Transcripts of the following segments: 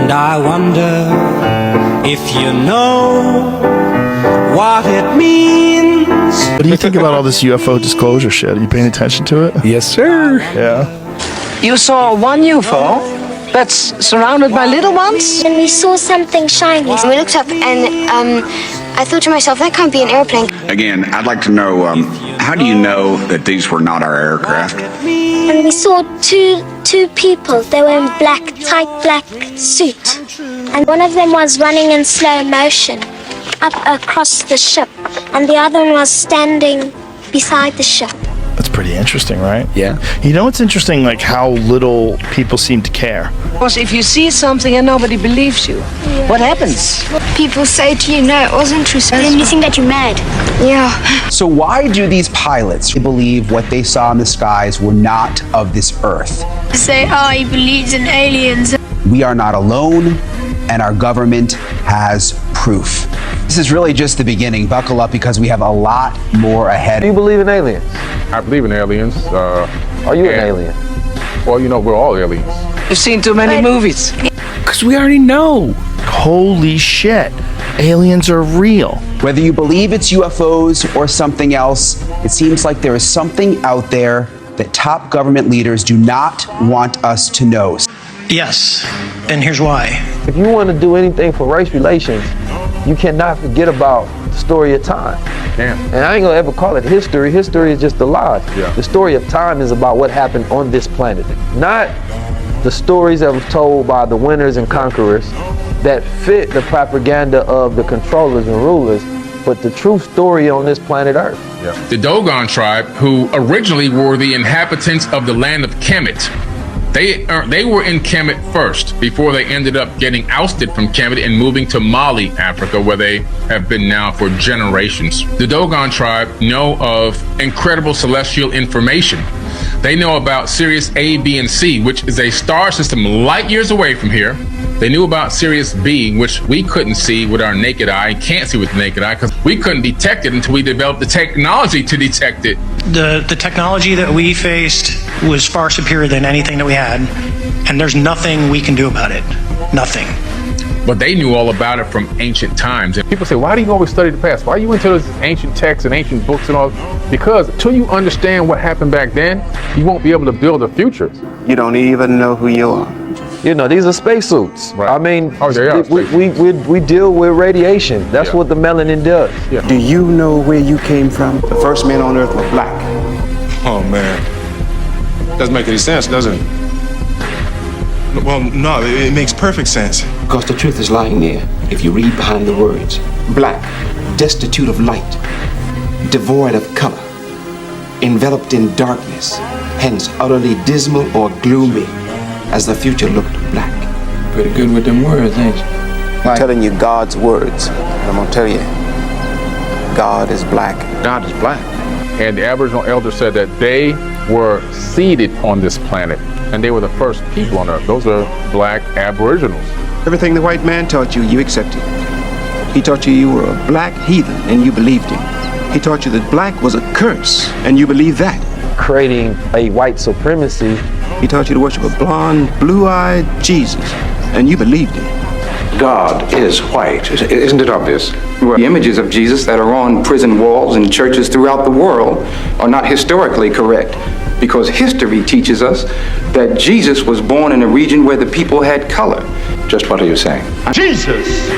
And I wonder if you know what it means. What do you think about all this UFO disclosure shit? Are you paying attention to it? Yes, sir. Yeah. You saw one UFO that's surrounded by little ones? And we saw something shiny. We looked up and I thought to myself, that can't be an airplane. Again, I'd like to know, how do you know that these were not our aircraft? And we saw two people. They were in tight black suit. And one of them was running in slow motion up across the ship. And the other one was standing beside the ship. That's pretty interesting, right? Yeah. You know what's interesting? Like how little people seem to care. Because if you see something and nobody believes you, what happens? People say to you, no, it wasn't true. Then you think that you're mad. Yeah. So why do these pilots believe what they saw in the skies were not of this earth? Say, oh, he believes in aliens. We are not alone, and our government has proof. This is really just the beginning. Buckle up because we have a lot more ahead. Do you believe in aliens? I believe in aliens. Are you an alien? Well, you know, we're all aliens. You've seen too many movies. Because we already know. Holy shit. Aliens are real. Whether you believe it's UFOs or something else, it seems like there is something out there that top government leaders do not want us to know. Yes, and here's why. If you want to do anything for race relations, you cannot forget about the story of time. Damn. And I ain't gonna ever call it history. History is just a lie. Yeah. The story of time is about what happened on this planet. Not the stories that was told by the winners and conquerors that fit the propaganda of the controllers and rulers, but the true story on this planet Earth. Yeah. The Dogon tribe, who originally were the inhabitants of the land of Kemet, they were in Kemet first before they ended up getting ousted from Kemet and moving to Mali, Africa, where they have been now for generations. The Dogon tribe know of incredible celestial information. They know about Sirius A, B, and C, which is a star system light years away from here. They knew about Sirius B, which we couldn't see with our naked eye, and can't see with the naked eye, because we couldn't detect it until we developed the technology to detect it. The technology that we faced was far superior than anything that we had, and there's nothing we can do about it. Nothing. But they knew all about it from ancient times. People say, why do you always study the past? Why are you into those ancient texts and ancient books and all? Because until you understand what happened back then, you won't be able to build a future. You don't even know who you are. You know, these are spacesuits. Right. I mean, they are we deal with radiation. That's what the melanin does. Yeah. Do you know where you came from? The first men on Earth were black. Oh, man. Doesn't make any sense, does it? Well, no, it makes perfect sense. Because the truth is lying there, if you read behind the words. Black, destitute of light, devoid of color, enveloped in darkness, hence utterly dismal or gloomy, as the future looked black. Pretty good with them words, ain't you? I'm telling you God's words. I'm gonna tell you, God is black. God is black. And the Aboriginal elders said that they were seeded on this planet, and they were the first people on Earth. Those are black Aboriginals. Everything the white man taught you, you accepted. He taught you you were a black heathen, and you believed him. He taught you that black was a curse, and you believed that. Creating a white supremacy. He taught you to worship a blonde, blue-eyed Jesus, and you believed him. God is white. Isn't it obvious? The images of Jesus that are on prison walls and churches throughout the world are not historically correct, because history teaches us that Jesus was born in a region where the people had color. Just what are you saying? Jesus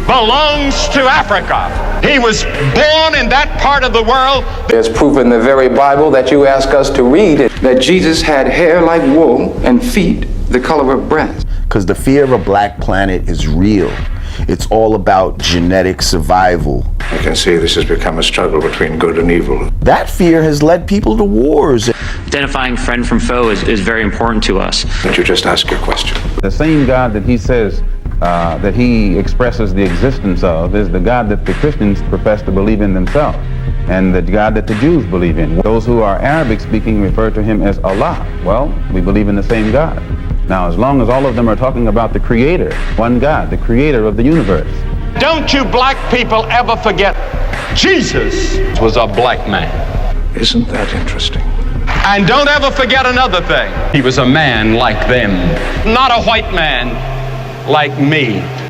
belongs to Africa. He was born in that part of the world. There's proof in the very Bible that you ask us to read that Jesus had hair like wool and feet the color of brass. Because the fear of a black planet is real. It's all about genetic survival. I can see this has become a struggle between good and evil. That fear has led people to wars. Identifying friend from foe is very important to us. Why don't you just ask your question? The same God that he says that he expresses the existence of is the God that the Christians profess to believe in themselves, and the God that the Jews believe in. Those who are Arabic speaking refer to him as Allah. Well, we believe in the same God. Now, as long as all of them are talking about the Creator, one God, the Creator of the universe. Don't you black people ever forget, Jesus was a black man. Isn't that interesting? And don't ever forget another thing. He was a man like them. Not a white man, like me.